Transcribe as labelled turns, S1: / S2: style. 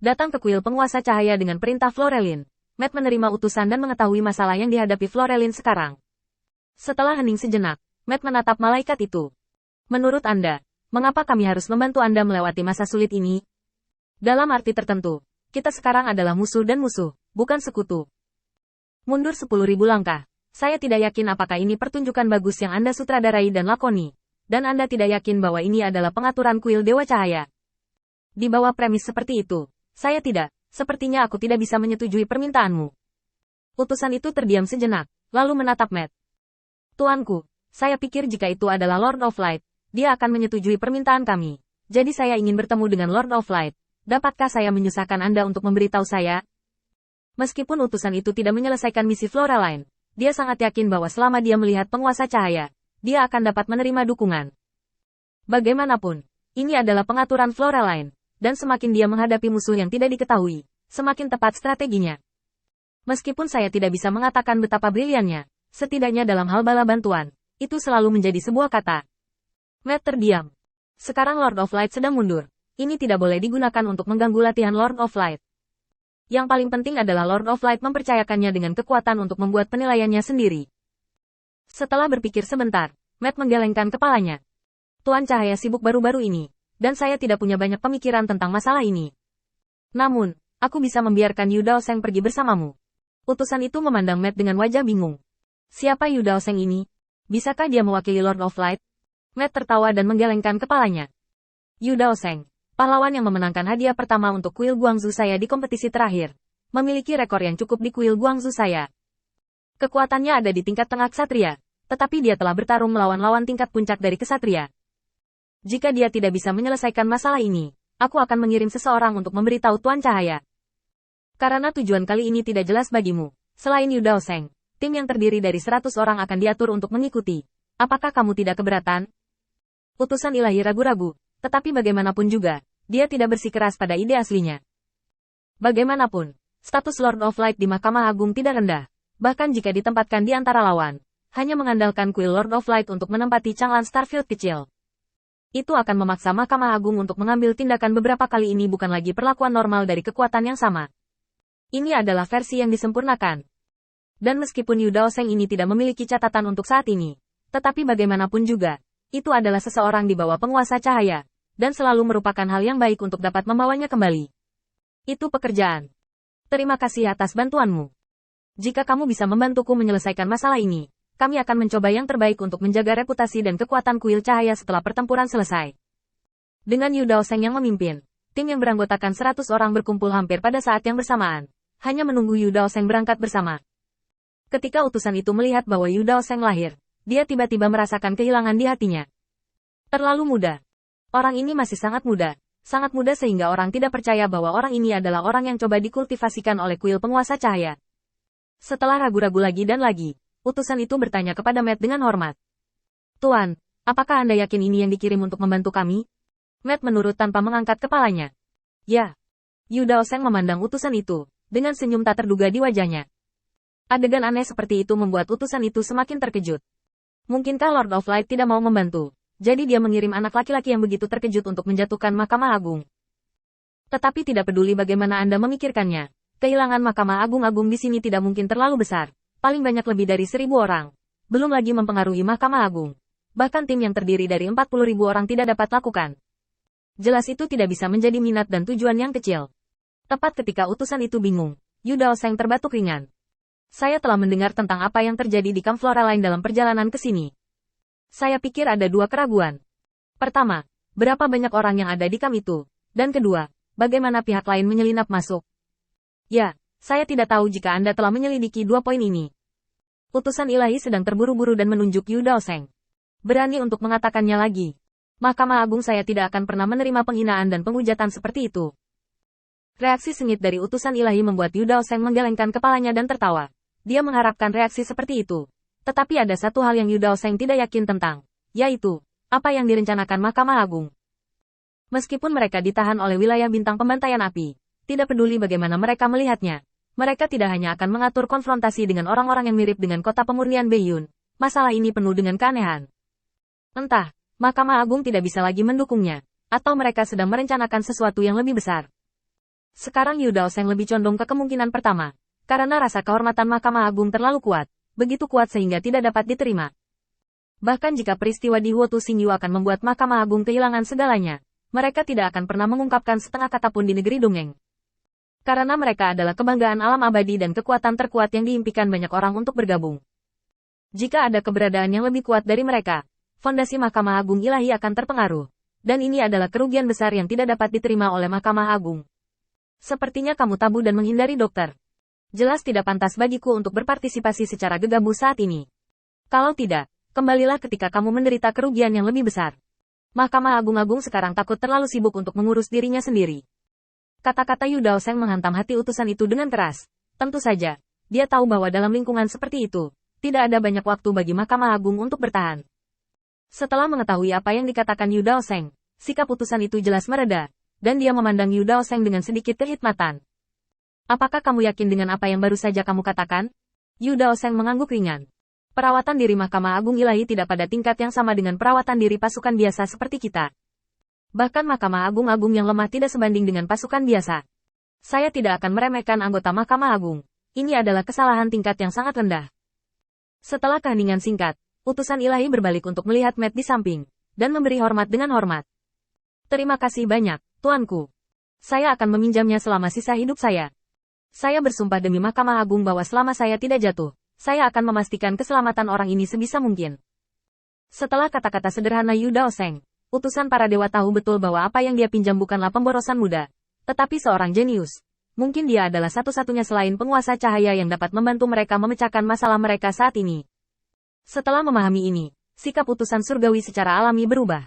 S1: Datang ke kuil penguasa cahaya dengan perintah Florelin. Matt menerima utusan dan mengetahui masalah yang dihadapi Florelin sekarang. Setelah hening sejenak, Matt menatap malaikat itu. Menurut Anda, mengapa kami harus membantu Anda melewati masa sulit ini? Dalam arti tertentu, kita sekarang adalah musuh dan musuh, bukan sekutu. Mundur 10.000 langkah. Saya tidak yakin apakah ini pertunjukan bagus yang Anda sutradarai dan lakoni. Dan Anda tidak yakin bahwa ini adalah pengaturan kuil Dewa Cahaya. Di bawah premis seperti itu, saya tidak. Sepertinya aku tidak bisa menyetujui permintaanmu. Utusan itu terdiam sejenak, lalu menatap Matt. Tuanku, saya pikir jika itu adalah Lord of Light, dia akan menyetujui permintaan kami. Jadi saya ingin bertemu dengan Lord of Light. Dapatkah saya menyusahkan Anda untuk memberitahu saya? Meskipun utusan itu tidak menyelesaikan misi Floraline, dia sangat yakin bahwa selama dia melihat penguasa cahaya, dia akan dapat menerima dukungan. Bagaimanapun, ini adalah pengaturan Floraline, dan semakin dia menghadapi musuh yang tidak diketahui, semakin tepat strateginya. Meskipun saya tidak bisa mengatakan betapa briliannya, setidaknya dalam hal bala bantuan, itu selalu menjadi sebuah kata. Matt terdiam. Sekarang Lord of Light sedang mundur. Ini tidak boleh digunakan untuk mengganggu latihan Lord of Light. Yang paling penting adalah Lord of Light mempercayakannya dengan kekuatan untuk membuat penilaiannya sendiri. Setelah berpikir sebentar, Matt menggelengkan kepalanya. Tuan Cahaya sibuk baru-baru ini, dan saya tidak punya banyak pemikiran tentang masalah ini. Namun, aku bisa membiarkan Yu Daoseng pergi bersamamu. Utusan itu memandang Matt dengan wajah bingung. Siapa Yu Daoseng ini? Bisakah dia mewakili Lord of Light? Matt tertawa dan menggelengkan kepalanya. Yu Daoseng, pahlawan yang memenangkan hadiah pertama untuk kuil Guangzhou saya di kompetisi terakhir, memiliki rekor yang cukup di kuil Guangzhou saya. Kekuatannya ada di tingkat tengah ksatria, tetapi dia telah bertarung melawan lawan tingkat puncak dari ksatria. Jika dia tidak bisa menyelesaikan masalah ini, aku akan mengirim seseorang untuk memberitahu Tuan Cahaya. Karena tujuan kali ini tidak jelas bagimu, selain Yu Daoseng, tim yang terdiri dari 100 orang akan diatur untuk mengikuti. Apakah kamu tidak keberatan? Utusan ilahi ragu-ragu. Tetapi bagaimanapun juga, dia tidak bersikeras pada ide aslinya. Bagaimanapun, status Lord of Light di Mahkamah Agung tidak rendah. Bahkan jika ditempatkan di antara lawan, hanya mengandalkan kuil Lord of Light untuk menempati Changlan Starfield kecil. Itu akan memaksa Mahkamah Agung untuk mengambil tindakan beberapa kali. Ini bukan lagi perlakuan normal dari kekuatan yang sama. Ini adalah versi yang disempurnakan. Dan meskipun Yu Daoseng ini tidak memiliki catatan untuk saat ini, tetapi bagaimanapun juga, itu adalah seseorang di bawah penguasa cahaya. Dan selalu merupakan hal yang baik untuk dapat membawanya kembali. Itu pekerjaan. Terima kasih atas bantuanmu. Jika kamu bisa membantuku menyelesaikan masalah ini, kami akan mencoba yang terbaik untuk menjaga reputasi dan kekuatan kuil cahaya setelah pertempuran selesai. Dengan Yu Daoseng yang memimpin, tim yang beranggotakan 100 orang berkumpul hampir pada saat yang bersamaan, hanya menunggu Yu Daoseng berangkat bersama. Ketika utusan itu melihat bahwa Yu Daoseng lahir, dia tiba-tiba merasakan kehilangan di hatinya. Terlalu muda. Orang ini masih sangat muda sehingga orang tidak percaya bahwa orang ini adalah orang yang coba dikultivasikan oleh kuil penguasa cahaya. Setelah ragu-ragu lagi dan lagi, utusan itu bertanya kepada Matt dengan hormat. Tuan, apakah Anda yakin ini yang dikirim untuk membantu kami? Matt menurut tanpa mengangkat kepalanya. Ya. Yu Daoseng memandang utusan itu, dengan senyum tak terduga di wajahnya. Adegan aneh seperti itu membuat utusan itu semakin terkejut. Mungkinkah Lord of Light tidak mau membantu? Jadi dia mengirim anak laki-laki yang begitu terkejut untuk menjatuhkan Mahkamah Agung. Tetapi tidak peduli bagaimana Anda memikirkannya, kehilangan Mahkamah Agung di sini tidak mungkin terlalu besar, paling banyak lebih dari 1.000 orang. Belum lagi mempengaruhi Mahkamah Agung. Bahkan tim yang terdiri dari 40.000 orang tidak dapat lakukan. Jelas itu tidak bisa menjadi minat dan tujuan yang kecil. Tepat ketika utusan itu bingung, Yu Daoseng terbatuk ringan. Saya telah mendengar tentang apa yang terjadi di Camp Floraline dalam perjalanan ke sini. Saya pikir ada dua keraguan. Pertama, berapa banyak orang yang ada di kamp itu? Dan kedua, bagaimana pihak lain menyelinap masuk? Ya, saya tidak tahu jika Anda telah menyelidiki dua poin ini. Utusan ilahi sedang terburu-buru dan menunjuk Yu Daoseng. Berani untuk mengatakannya lagi. Mahkamah Agung saya tidak akan pernah menerima penghinaan dan penghujatan seperti itu. Reaksi sengit dari utusan ilahi membuat Yu Daoseng menggelengkan kepalanya dan tertawa. Dia mengharapkan reaksi seperti itu. Tetapi ada satu hal yang Yu Daoseng tidak yakin tentang, yaitu, apa yang direncanakan Mahkamah Agung. Meskipun mereka ditahan oleh wilayah bintang pembantaian api, tidak peduli bagaimana mereka melihatnya. Mereka tidak hanya akan mengatur konfrontasi dengan orang-orang yang mirip dengan kota pemurnian Beiyun. Masalah ini penuh dengan keanehan. Entah, Mahkamah Agung tidak bisa lagi mendukungnya, atau mereka sedang merencanakan sesuatu yang lebih besar. Sekarang Yu Daoseng lebih condong ke kemungkinan pertama. Karena rasa kehormatan Mahkamah Agung terlalu kuat, begitu kuat sehingga tidak dapat diterima. Bahkan jika peristiwa di Huotu Xingyu akan membuat Mahkamah Agung kehilangan segalanya, mereka tidak akan pernah mengungkapkan setengah kata pun di negeri dongeng. Karena mereka adalah kebanggaan alam abadi dan kekuatan terkuat yang diimpikan banyak orang untuk bergabung. Jika ada keberadaan yang lebih kuat dari mereka, fondasi Mahkamah Agung Ilahi akan terpengaruh. Dan ini adalah kerugian besar yang tidak dapat diterima oleh Mahkamah Agung. Sepertinya kamu tabu dan menghindari dokter. Jelas tidak pantas bagiku untuk berpartisipasi secara gegabah saat ini. Kalau tidak, kembalilah ketika kamu menderita kerugian yang lebih besar. Mahkamah Agung sekarang takut terlalu sibuk untuk mengurus dirinya sendiri. Kata-kata Yu Daoseng menghantam hati utusan itu dengan keras. Tentu saja, dia tahu bahwa dalam lingkungan seperti itu, tidak ada banyak waktu bagi Mahkamah Agung untuk bertahan. Setelah mengetahui apa yang dikatakan Yu Daoseng, sikap utusan itu jelas mereda, dan dia memandang Yu Daoseng dengan sedikit kehikmatan. Apakah kamu yakin dengan apa yang baru saja kamu katakan? Yu Daoseng mengangguk ringan. Perawatan diri Mahkamah Agung Ilahi tidak pada tingkat yang sama dengan perawatan diri pasukan biasa seperti kita. Bahkan Mahkamah Agung yang lemah tidak sebanding dengan pasukan biasa. Saya tidak akan meremehkan anggota Mahkamah Agung. Ini adalah kesalahan tingkat yang sangat rendah. Setelah keheningan singkat, utusan Ilahi berbalik untuk melihat Matt di samping, dan memberi hormat dengan hormat. Terima kasih banyak, tuanku. Saya akan meminjamnya selama sisa hidup saya. Saya bersumpah demi Mahkamah Agung bahwa selama saya tidak jatuh, saya akan memastikan keselamatan orang ini sebisa mungkin. Setelah kata-kata sederhana Yu Daoseng, utusan para dewa tahu betul bahwa apa yang dia pinjam bukanlah pemborosan muda, tetapi seorang jenius. Mungkin dia adalah satu-satunya selain penguasa cahaya yang dapat membantu mereka memecahkan masalah mereka saat ini. Setelah memahami ini, sikap utusan surgawi secara alami berubah.